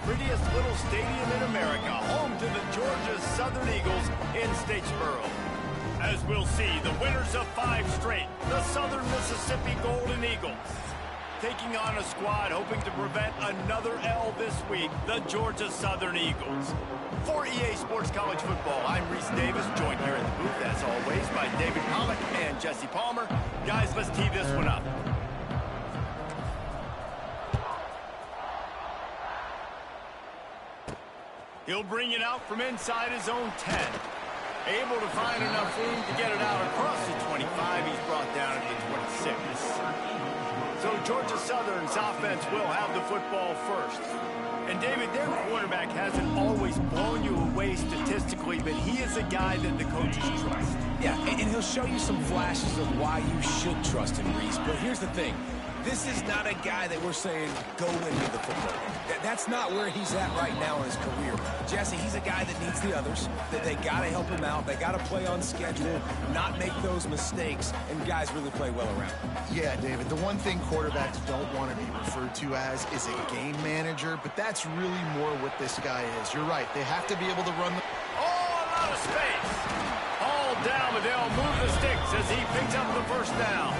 prettiest little stadium in America, home to the Georgia Southern Eagles in Statesboro. As we'll see, the winners of 5 straight, the Southern Mississippi Golden Eagles, taking on a squad hoping to prevent another L this week, the Georgia Southern Eagles. For EA Sports College Football, I'm Reese Davis, joined here in the booth, as always, by David Pollock and Jesse Palmer. Guys, let's tee this one up. He'll bring it out from inside his own 10. Able to find enough room to get it out across the 25. He's brought down at the 26. So Georgia Southern's offense will have the football first. And David, their quarterback hasn't always blown you away statistically, but he is a guy that the coaches trust. Yeah, and he'll show you some flashes of why you should trust him, Reese. But here's the thing. This is not a guy that we're saying, go into the football. That's not where he's at right now in his career. Jesse, he's a guy that needs the others, that they got to help him out. They got to play on schedule, not make those mistakes, and guys really play well around. Yeah, David, the one thing quarterbacks don't want to be referred to as is a game manager, but that's really more what this guy is. You're right. They have to be able to run the... Oh, a lot of space. All down, but they'll move the sticks as he picks up the first down.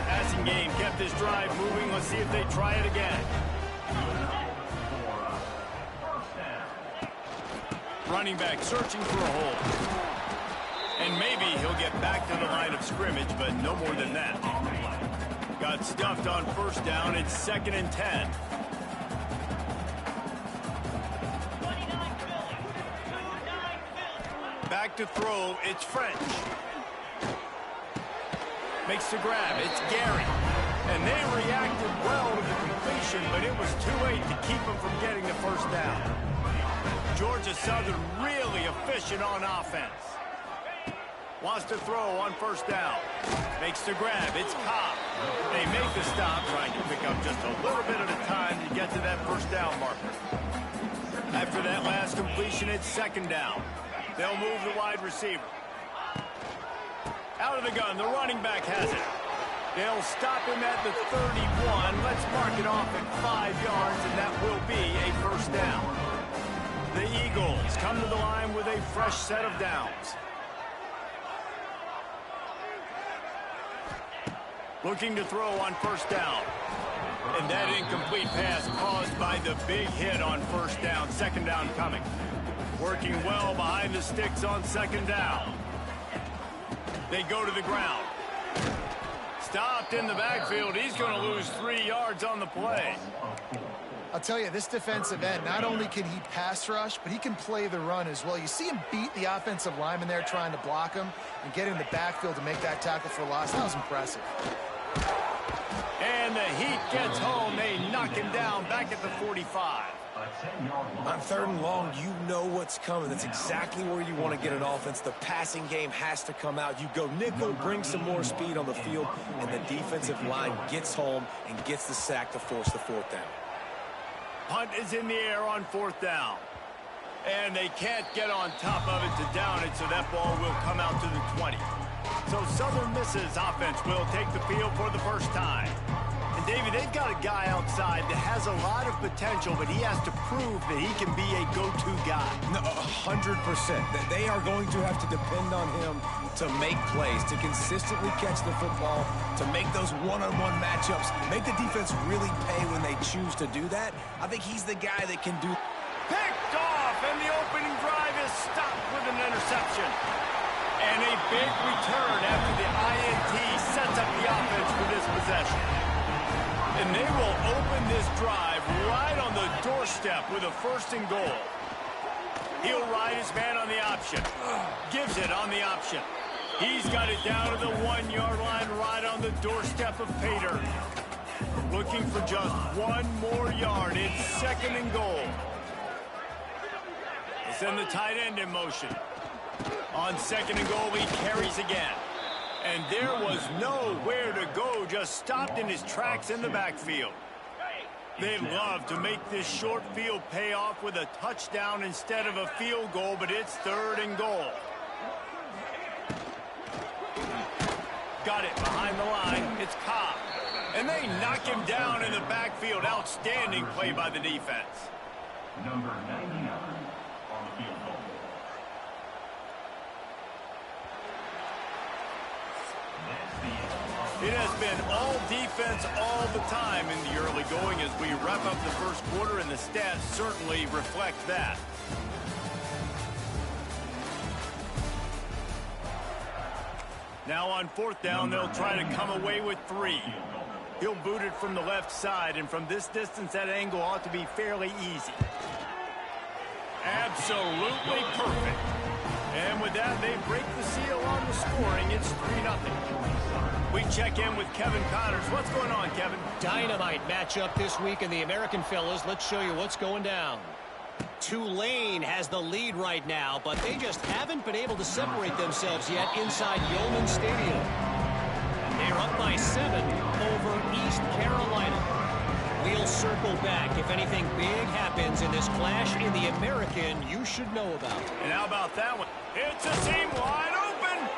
Passing game kept this drive moving. Let's see if they try it again. Running back searching for a hole. And maybe he'll get back to the line of scrimmage, but no more than that. Got stuffed on first down. It's 2nd and 10. Back to throw. It's French. Makes the grab. It's Gary. And they reacted well to the completion, but it was too late to keep them from getting the first down. Georgia Southern really efficient on offense. Wants to throw on first down. Makes the grab. It's Cobb. They make the stop, trying to pick up just a little bit at a time to get to that first down marker. After that last completion, it's 2nd down. They'll move the wide receiver. Out of the gun, the running back has it. They'll stop him at the 31. Let's mark it off at 5 yards, and that will be a first down. The Eagles come to the line with a fresh set of downs. Looking to throw on first down. And that incomplete pass caused by the big hit on first down. 2nd down coming. Working well behind the sticks on 2nd down. They go to the ground. Stopped in the backfield. He's going to lose 3 yards on the play. I'll tell you, this defensive end, not only can he pass rush, but he can play the run as well. You see him beat the offensive lineman there trying to block him and get in the backfield to make that tackle for loss. That was impressive. And the Heat gets home. They knock him down back at the 45. On 3rd and long, you know what's coming. That's exactly where you want to get an offense. The passing game has to come out. You go nickel, bring some more speed on the field, and the defensive line gets home and gets the sack to force the 4th down. Punt is in the air on 4th down. And they can't get on top of it to down it, so that ball will come out to the 20. So Southern Miss's offense will take the field for the first time. And David, they've got a guy outside that has a lot of potential, but he has to prove that he can be a go-to guy. No, 100%. They are going to have to depend on him to make plays, to consistently catch the football, to make those one-on-one matchups, make the defense really pay when they choose to do that. I think he's the guy that can do. Picked off, and the opening drive is stopped with an interception. And a big return after the INT sets up the offense for this possession. And they will open this drive right on the doorstep with a 1st and goal. He'll ride his man on the option. Gives it on the option. He's got it down to the 1-yard line right on the doorstep of Pater. Looking for just 1 more yard. It's 2nd and goal. They send the tight end in motion. On 2nd and goal, he carries again. And there was nowhere to go, just stopped in his tracks in the backfield. They'd love to make this short field pay off with a touchdown instead of a field goal, but it's 3rd and goal. Got it behind the line. It's Cobb. And they knock him down in the backfield. Outstanding play by the defense. Number 99 on the field goal. It has been all defense all the time in the early going as we wrap up the first quarter, and the stats certainly reflect that. Now on fourth down, they'll try to come away with 3. He'll boot it from the left side, and from this distance, that angle ought to be fairly easy. Absolutely perfect. And with that, they break the seal on the scoring. It's 3-0. We check in with Kevin Connors. What's going on, Kevin? Dynamite matchup this week in the American, fellas. Let's show you what's going down. Tulane has the lead right now, but they just haven't been able to separate themselves yet inside Yulman Stadium. They're up by 7 over East Carolina. We'll circle back if anything big happens in this clash in the American you should know about. And how about that one? It's a seam wide open.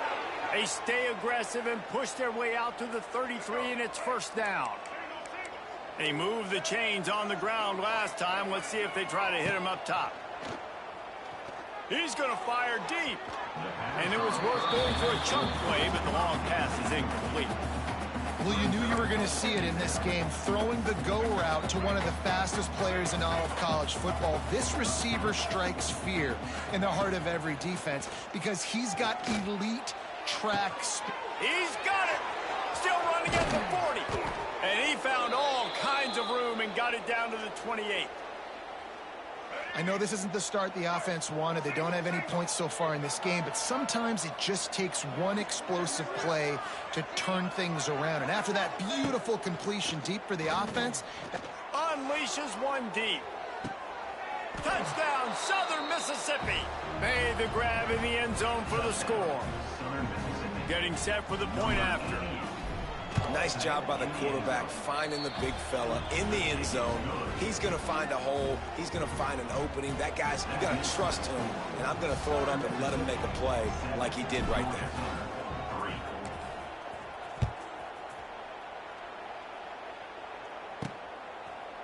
They stay aggressive and push their way out to the 33, and it's first down. They moved the chains on the ground last time. Let's see if they try to hit him up top. He's going to fire deep. And it was worth going for a chunk play, but the long pass is incomplete. Well, you knew you were going to see it in this game, throwing the go route to one of the fastest players in all of college football. This receiver strikes fear in the heart of every defense because he's got elite track speed. He's got it. Still running at the 40. And he found all kinds of room and got it down to the 28. I know this isn't the start the offense wanted. They don't have any points so far in this game, but sometimes it just takes one explosive play to turn things around. And after that beautiful completion deep for the offense, unleashes one deep. Touchdown, Southern Mississippi. Made the grab in the end zone for the score. Getting set for the point after. Nice job by the quarterback finding the big fella in the end zone. He's going to find a hole. He's going to find an opening. That guy's, you got to trust him, and I'm going to throw it up and let him make a play like he did right there.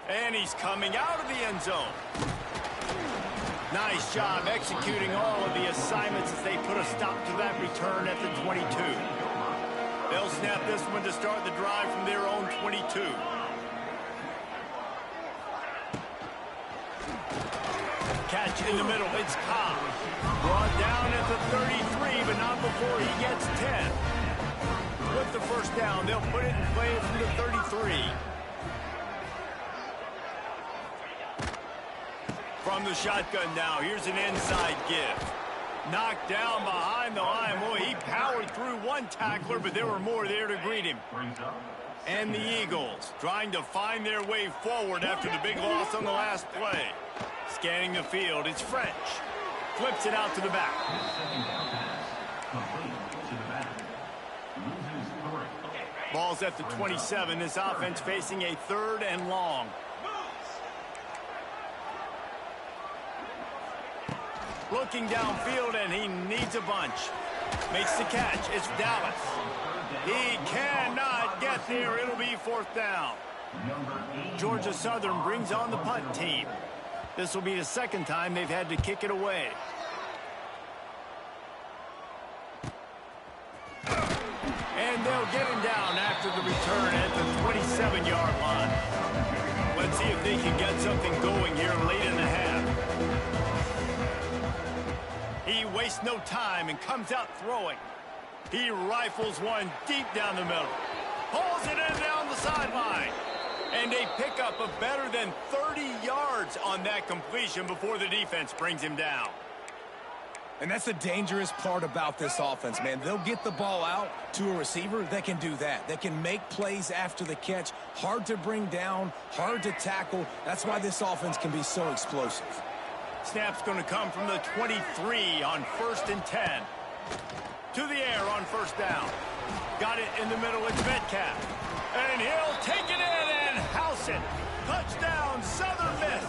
And he's coming out of the end zone. Nice job executing all of the assignments as they put a stop to that return at the 22. They'll snap this one to start the drive from their own 22. Catch in the middle. It's Cobb. Brought down at the 33, but not before he gets 10. With the first down, they'll put it in play from the 33. From the shotgun now, here's an inside give. Knocked down behind the line. Boy, he powered through one tackler, but there were more there to greet him. And the Eagles trying to find their way forward after the big loss on the last play. Scanning the field, it's French. Flips it out to the back. Ball's at the 27. This offense facing a 3rd and long. Looking downfield, and he needs a bunch. Makes the catch. It's Dallas. He cannot get there. It'll be 4th down. Georgia Southern brings on the punt team. This will be the 2nd time they've had to kick it away. And they'll get him down after the return at the 27-yard line. Let's see if they can get something going here late in the half. He wastes no time and comes out throwing. He rifles one deep down the middle. Pulls it in down the sideline. And a pickup of better than 30 yards on that completion before the defense brings him down. And that's the dangerous part about this offense, man. They'll get the ball out to a receiver that can do that. That can make plays after the catch. Hard to bring down, hard to tackle. That's why this offense can be so explosive. Snap's going to come from the 23 on 1st and 10. To the air on 1st down. Got it in the middle. It's Metcalf. And he'll take it in and house it. Touchdown, Southern Miss.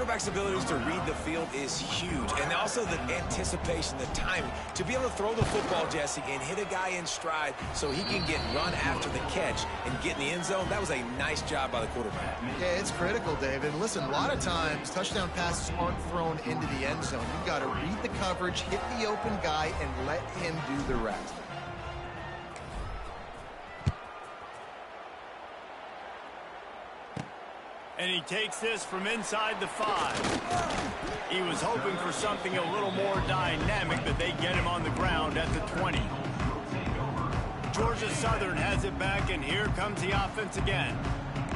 quarterback's abilities to read the field is huge, and also the anticipation, the timing. To be able to throw the football, Jesse, and hit a guy in stride so he can get run after the catch and get in the end zone, that was a nice job by the quarterback. Yeah, it's critical, David. Listen, a lot of times, touchdown passes aren't thrown into the end zone. You've got to read the coverage, hit the open guy, and let him do the rest. And he takes this from inside the 5. He was hoping for something a little more dynamic, but they get him on the ground at the 20. Georgia Southern has it back, and here comes the offense again.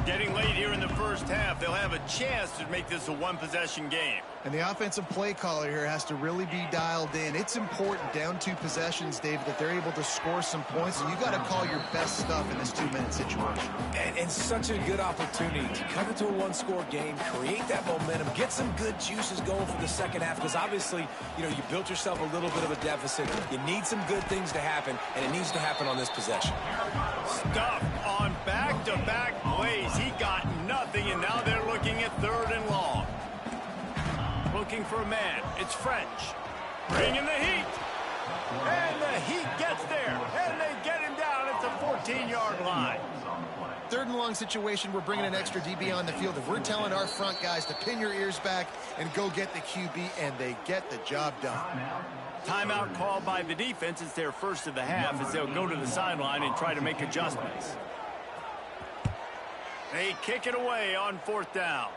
Getting late here in the first half, they'll have a chance to make this a one-possession game. And the offensive play caller here has to really be dialed in. It's important down 2 possessions, David, that they're able to score some points, and you've got to call your best stuff in this 2-minute situation. And such a good opportunity to come into a one-score game, create that momentum, get some good juices going for the second half, because obviously, you know, you built yourself a little bit of a deficit. You need some good things to happen, and it needs to happen on this possession. Stuff on back-to-back plays. He got nothing, and now they're looking at 3rd and long. Looking for a man. It's French. Bringing the heat. And the heat gets there. And they get him down at the 14-yard line. 3rd and long situation, we're bringing an extra DB on the field. If we're telling our front guys to pin your ears back and go get the QB, and they get the job done. Timeout called by the defense. It's their first of the half as they'll go to the sideline and try to make adjustments. They kick it away on 4th down.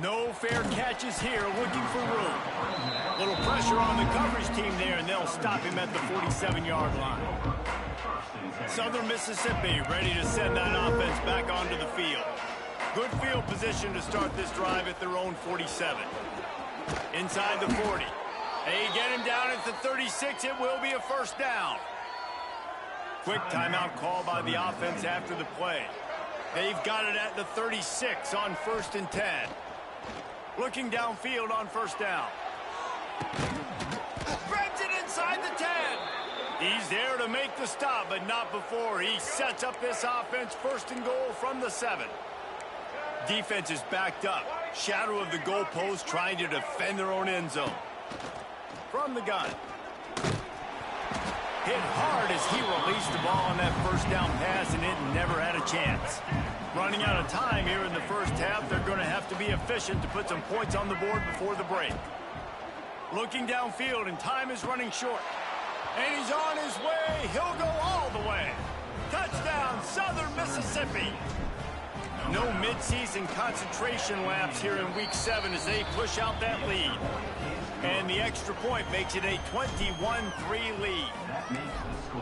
No fair catches here, looking for room. Little pressure on the coverage team there, and they'll stop him at the 47-yard line. Southern Mississippi ready to send that offense back onto the field. Good field position to start this drive at their own 47. Inside the 40. They get him down at the 36. It will be a first down. Quick timeout call by the offense after the play. They've got it at the 36 on 1st and 10. Looking downfield on 1st down. Spreads it inside the 10. He's there to make the stop, but not before he sets up this offense 1st and goal from the 7. Defense is backed up. Shadow of the goalpost trying to defend their own end zone. From the gun. Hit hard as he released the ball on that 1st down pass, and it never had a chance. Running out of time here in the first half, they're going to have to be efficient to put some points on the board before the break. Looking downfield, and time is running short. And he's on his way. He'll go all the way. Touchdown, Southern Mississippi. No midseason concentration laps here in Week 7 as they push out that lead. And the extra point makes it a 21-3 lead.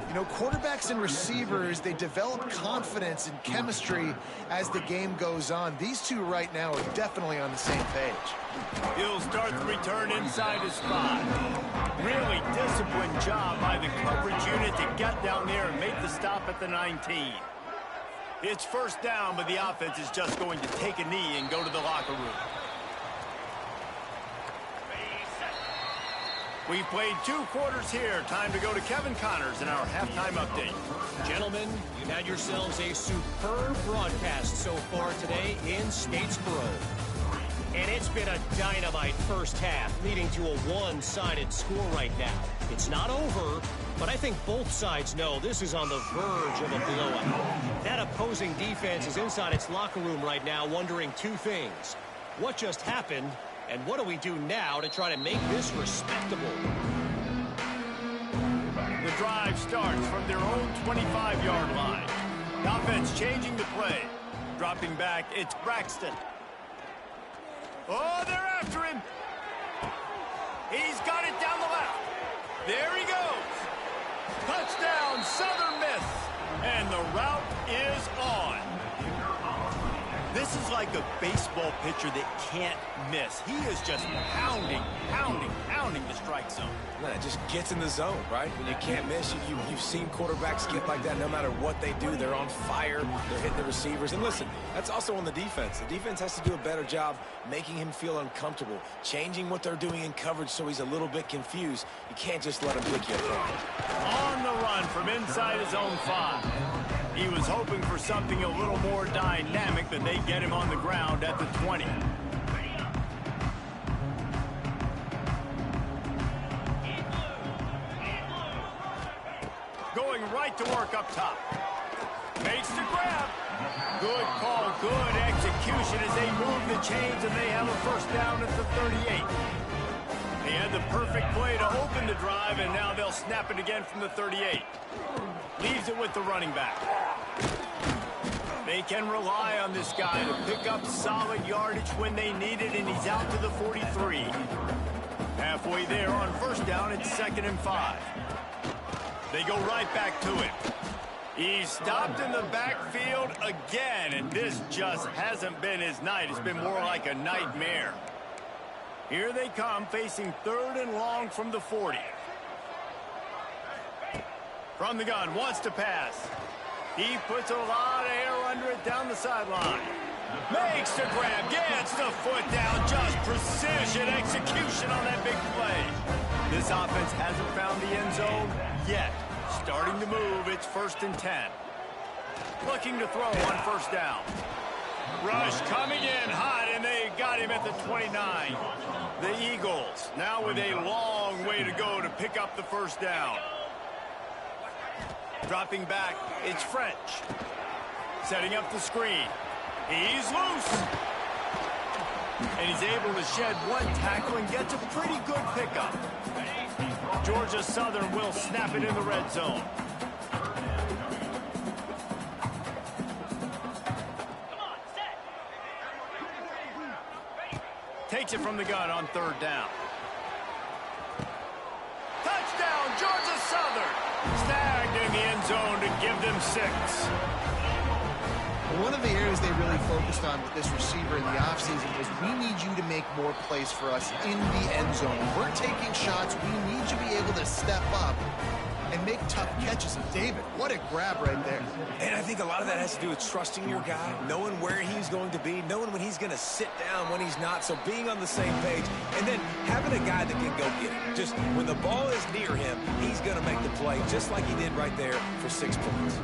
You know, quarterbacks and receivers, they develop confidence and chemistry as the game goes on. These two right now are definitely on the same page. He'll start the return inside his spot. Really disciplined job by the coverage unit to get down there and make the stop at the 19. It's 1st down, but the offense is just going to take a knee and go to the locker room. We've played 2 quarters here. Time to go to Kevin Connors in our halftime update. Gentlemen, you've had yourselves a superb broadcast so far today in Statesboro. And it's been a dynamite first half, leading to a one-sided score right now. It's not over, but I think both sides know this is on the verge of a blowout. That opposing defense is inside its locker room right now wondering 2 things. What just happened? And what do we do now to try to make this respectable? The drive starts from their own 25-yard line. The offense changing the play. Dropping back, it's Braxton. Oh, they're after him. He's got it down the left. There he goes. Touchdown, Southern Miss. And the route is on. This is like a baseball pitcher that can't miss. He is just pounding the strike zone. Man, it just gets in the zone, right? When you can't miss, you've seen quarterbacks get like that no matter what they do. They're on fire. They're hitting the receivers. And listen, that's also on the defense. The defense has to do a better job making him feel uncomfortable, changing what they're doing in coverage so he's a little bit confused. You can't just let him pick you apart. On the run from inside his own 5. He was hoping for something a little more dynamic, but they get him on the ground at the 20. right to work up top. Makes the grab. Good call, good execution as they move the chains and they have a first down at the 38. They had the perfect play to open the drive, and now they'll snap it again from the 38. Leaves it with the running back. They can rely on this guy to pick up solid yardage when they need it, and he's out to the 43. Halfway there on first down, it's 2nd and 5. They go right back to him. He's stopped in the backfield again, and this just hasn't been his night. It's been more like a nightmare. Here they come, facing 3rd and long from the 40. From the gun, wants to pass. He puts a lot of air under it down the sideline. Makes the grab, gets the foot down, just precision execution on that big play. This offense hasn't found the end zone yet. Starting to move, it's 1st and 10. Looking to throw on first down. Rush coming in hot, and they got him at the 29. The Eagles now with a long way to go to pick up the first down. Dropping back, it's French. Setting up the screen. He's loose. And he's able to shed one tackle and gets a pretty good pickup. Georgia Southern will snap it in the red zone. Takes it from the gun on 3rd down. Touchdown, Georgia Southern. Snagged in the end zone to give them 6. One of the areas they really focused on with this receiver in the offseason was we need you to make more plays for us in the end zone. We're taking shots. We need you to be able to step up and make tough catches. And David, what a grab right there. And I think a lot of that has to do with trusting your guy, knowing where he's going to be, knowing when he's going to sit down, when he's not, so being on the same page, and then having a guy that can go get it. Just when the ball is near him, he's going to make the play, just like he did right there for 6 points.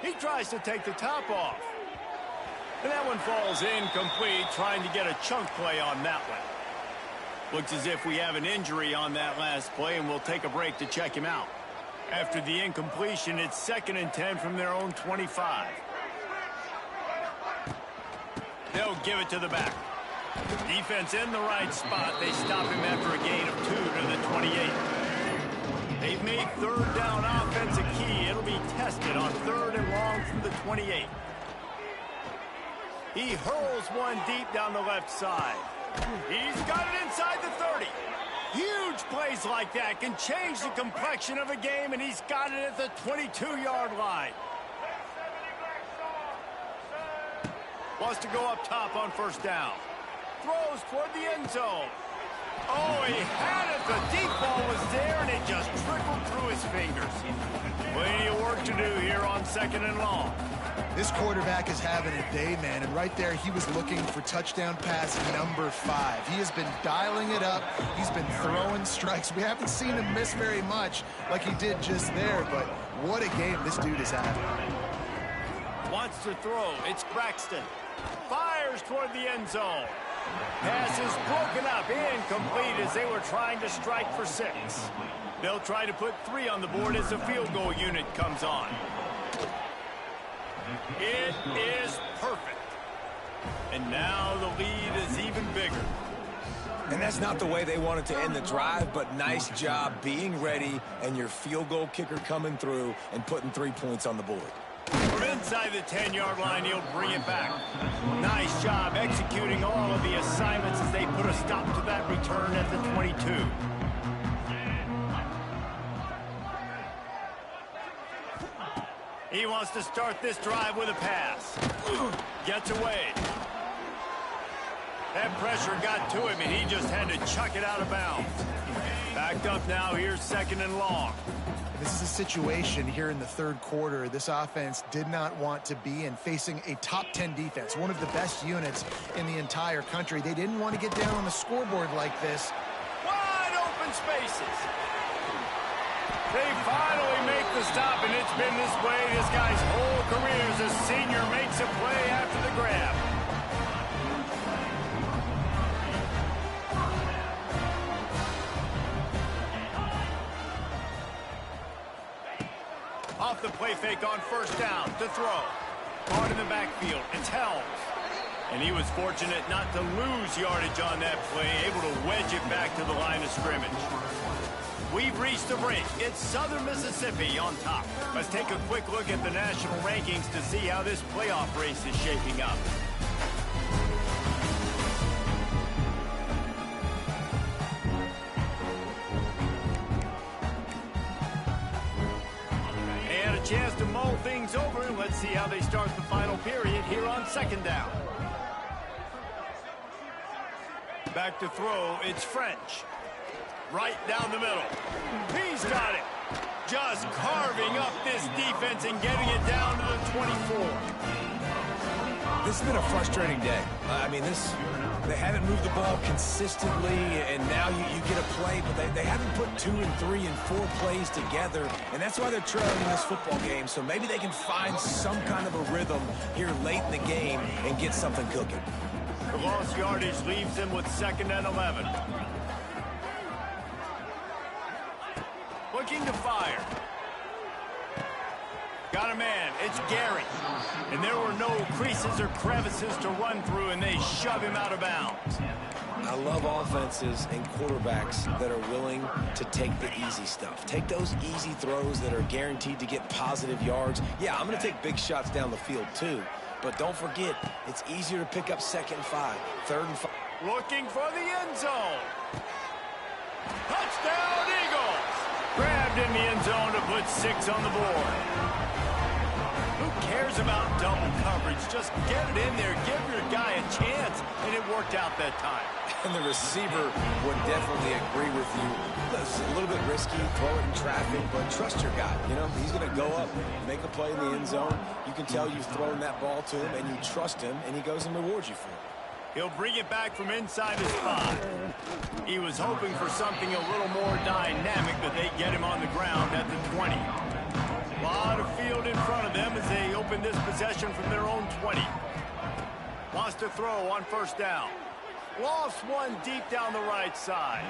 He tries to take the top off. And that one falls incomplete, trying to get a chunk play on that one. Looks as if we have an injury on that last play, and we'll take a break to check him out. After the incompletion, it's 2nd and 10 from their own 25. They'll give it to the back. Defense in the right spot. They stop him after a gain of 2 to the 28. They've made 3rd down offense a key. It'll be tested on 3rd and long from the 28. He hurls one deep down the left side. He's got it inside the 30. Huge plays like that can change the complexion of a game, and he's got it at the 22-yard line. Wants to go up top on first down. Throws toward the end zone. Oh, he had it. The deep ball was there, and it just trickled through his fingers. Plenty of work to do here on 2nd and long. This quarterback is having a day, man, and right there he was looking for touchdown pass number 5. He has been dialing it up. He's been throwing strikes. We haven't seen him miss very much like he did just there, but what a game this dude is having. Wants to throw. It's Braxton. Fires toward the end zone. Pass is broken up, incomplete as they were trying to strike for 6. They'll try to put 3 on the board as the field goal unit comes on. It is perfect. And now the lead is even bigger. And that's not the way they wanted to end the drive, but nice job being ready and your field goal kicker coming through and putting 3 points on the board. From inside the 10-yard line, he'll bring it back. Nice job executing all of the assignments as they put a stop to that return at the 22. He wants to start this drive with a pass. Gets away. That pressure got to him, and he just had to chuck it out of bounds. Backed up now, here's 2nd and long. This is a situation here in the 3rd quarter this offense did not want to be in, facing a top 10 defense, one of the best units in the entire country. They didn't want to get down on the scoreboard like this. Wide open spaces. They finally make the stop, and it's been this way this guy's whole career as a senior makes a play after the grab. Off the play fake on first down to throw. Caught in the backfield. It's Helms. And he was fortunate not to lose yardage on that play, able to wedge it back to the line of scrimmage. We've reached the break. It's Southern Mississippi on top. Let's take a quick look at the national rankings to see how this playoff race is shaping up. And a chance to mull things over. Let's see how they start the final period here on second down. Back to throw, it's French. Right down the middle. He's got it. Just carving up this defense and getting it down to the 24. This has been a frustrating day. I mean, they haven't moved the ball consistently, and now you get a play, but they haven't put 2 and 3 and 4 plays together, and that's why they're trailing in this football game. So maybe they can find some kind of a rhythm here late in the game and get something cooking. The lost yardage leaves him with 2nd and 11. Looking to fire. Got a man. It's Gary. And there were no creases or crevices to run through, and they shove him out of bounds. I love offenses and quarterbacks that are willing to take the easy stuff. Take those easy throws that are guaranteed to get positive yards. Yeah, I'm going to take big shots down the field too. But don't forget, it's easier to pick up 2nd and 5, 3rd and 5. Looking for the end zone. Touchdown, Eagles! Grabbed in the end zone to put 6 on the board. Who cares about double coverage? Just get it in there, give your guy a chance, and it worked out that time. And the receiver would definitely agree with you. It's a little bit risky, throw it in traffic, but trust your guy. You know, he's going to go up, make a play in the end zone. You can tell you've thrown that ball to him, and you trust him, and he goes and rewards you for it. He'll bring it back from inside his 5. He was hoping for something a little more dynamic, but they get him on the ground at the 20. A lot of field in front of them as they open this possession from their own 20. Wants to throw on first down. Lost one deep down the right side.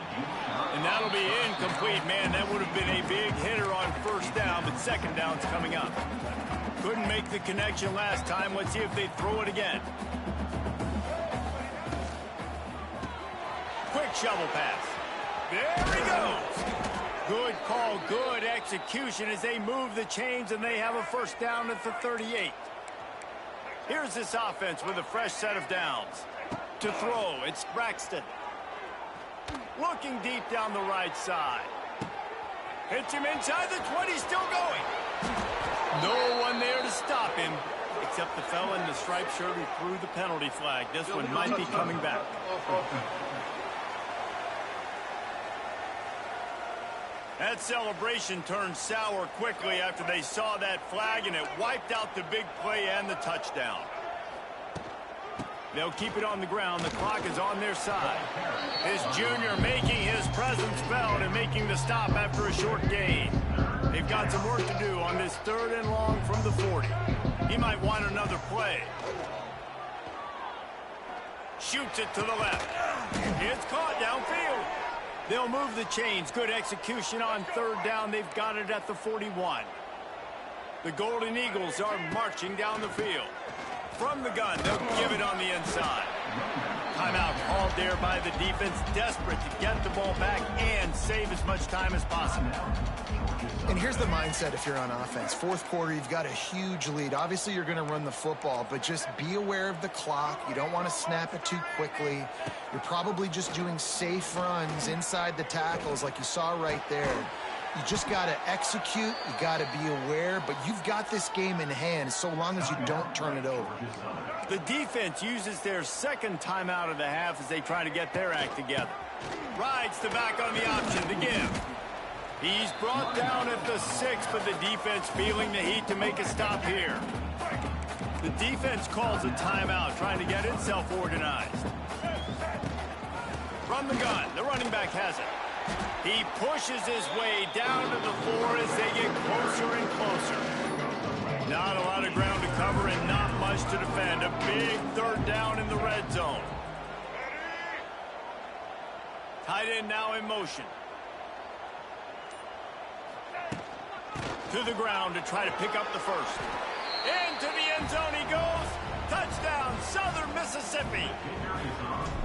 And that'll be incomplete. Man, that would have been a big hitter on first down, but second down's coming up. Couldn't make the connection last time. Let's see if they throw it again. Quick shovel pass. There he goes. Good call, good execution as they move the chains, and they have a first down at the 38. Here's this offense with a fresh set of downs. To throw, it's Braxton. Looking deep down the right side. Hits him inside the 20, still going. No one there to stop him, except the fella in the striped shirt who threw the penalty flag. This one might be coming back. That celebration turned sour quickly after they saw that flag, and it wiped out the big play and the touchdown. They'll keep it on the ground. The clock is on their side. This junior making his presence felt and making the stop after a short gain. They've got some work to do on this 3rd and long from the 40. He might want another play. Shoots it to the left. It's caught downfield. They'll move the chains. Good execution on 3rd down. They've got it at the 41. The Golden Eagles are marching down the field. From the gun, they'll give it on the inside. Timeout called there by the defense, desperate to get the ball back and save as much time as possible. And here's the mindset if you're on offense. 4th quarter, you've got a huge lead. Obviously, you're going to run the football, but just be aware of the clock. You don't want to snap it too quickly. You're probably just doing safe runs inside the tackles like you saw right there. You just got to execute. You got to be aware, but you've got this game in hand so long as you don't turn it over. The defense uses their 2nd timeout of the half as they try to get their act together. Rides the back on the option to give. He's brought down at the 6, but the defense feeling the heat to make a stop here. The defense calls a timeout, trying to get itself organized. From the gun, the running back has it. He pushes his way down to the floor as they get closer and closer. Not a lot of ground to cover and not much to defend. A big 3rd down in the red zone. Tight end now in motion. To the ground to try to pick up the first. Into the end zone he goes. Touchdown, Southern Mississippi.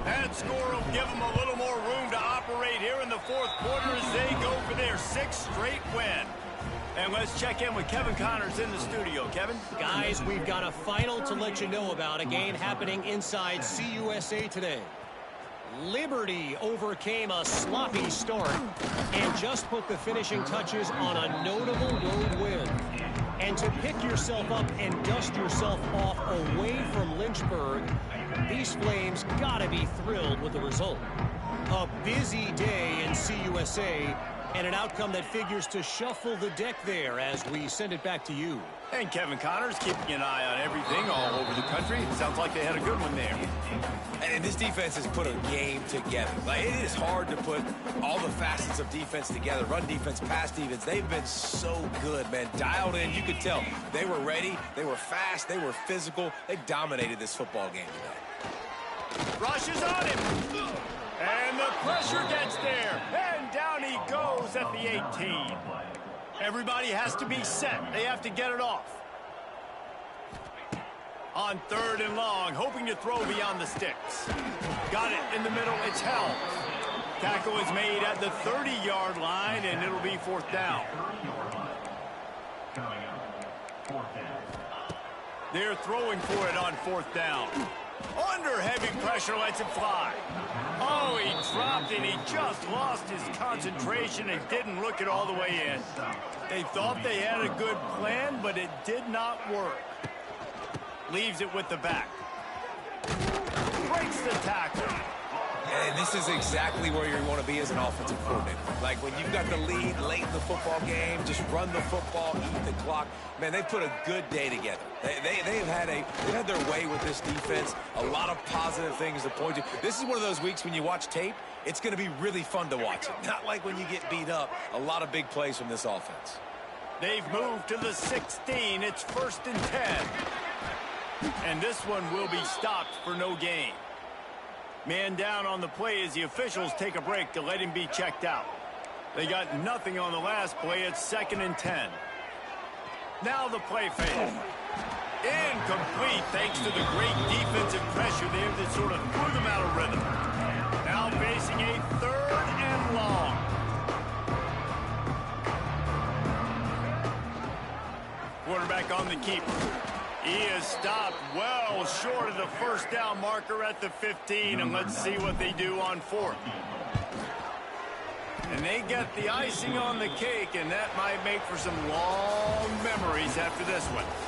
That score will give them a little more room to operate here in the fourth quarter as they go for their 6th straight win. And let's check in with Kevin Connors in the studio. Kevin? Guys, we've got a final to let you know about, a game happening inside CUSA today. Liberty overcame a sloppy start and just put the finishing touches on a notable road win. And to pick yourself up and dust yourself off away from Lynchburg, these Flames gotta be thrilled with the result. A busy day in CUSA and an outcome that figures to shuffle the deck there as we send it back to you. And Kevin Connors keeping an eye on everything all over the country. Sounds like they had a good one there. And this defense has put a game together. Like, it is hard to put all the facets of defense together. Run defense, pass defense. They've been so good, man. Dialed in. You could tell they were ready. They were fast. They were physical. They dominated this football game today. Rushes on him. And the pressure gets there. And down he goes at the 18. Everybody has to be set. They have to get it off. On 3rd and long, hoping to throw beyond the sticks. Got it in the middle. It's held. Tackle is made at the 30-yard line, and it'll be 4th down. They're throwing for it on 4th down. Under heavy pressure, lets it fly. Oh, he dropped it. He just lost his concentration and didn't look it all the way in. They thought they had a good plan, but it did not work. Leaves it with the back. Breaks the tackle. And this is exactly where you want to be as an offensive coordinator. Like, when you've got the lead late in the football game, just run the football, eat the clock. Man, they put a good day together. They've had their way with this defense. A lot of positive things to point to. This is one of those weeks when you watch tape, it's going to be really fun to watch it. Not like when you get beat up. A lot of big plays from this offense. They've moved to the 16. It's 1st and 10. And this one will be stopped for no gain. Man down on the play as the officials take a break to let him be checked out. They got nothing on the last play. It's 2nd and 10. Now the play fake. Incomplete thanks to the great defensive pressure there that sort of threw them out of rhythm. Now facing a 3rd and long. Quarterback on the keeper. He is stopped well short of the 1st down marker at the 15, and let's see what they do on 4th. And they get the icing on the cake, and that might make for some long memories after this one.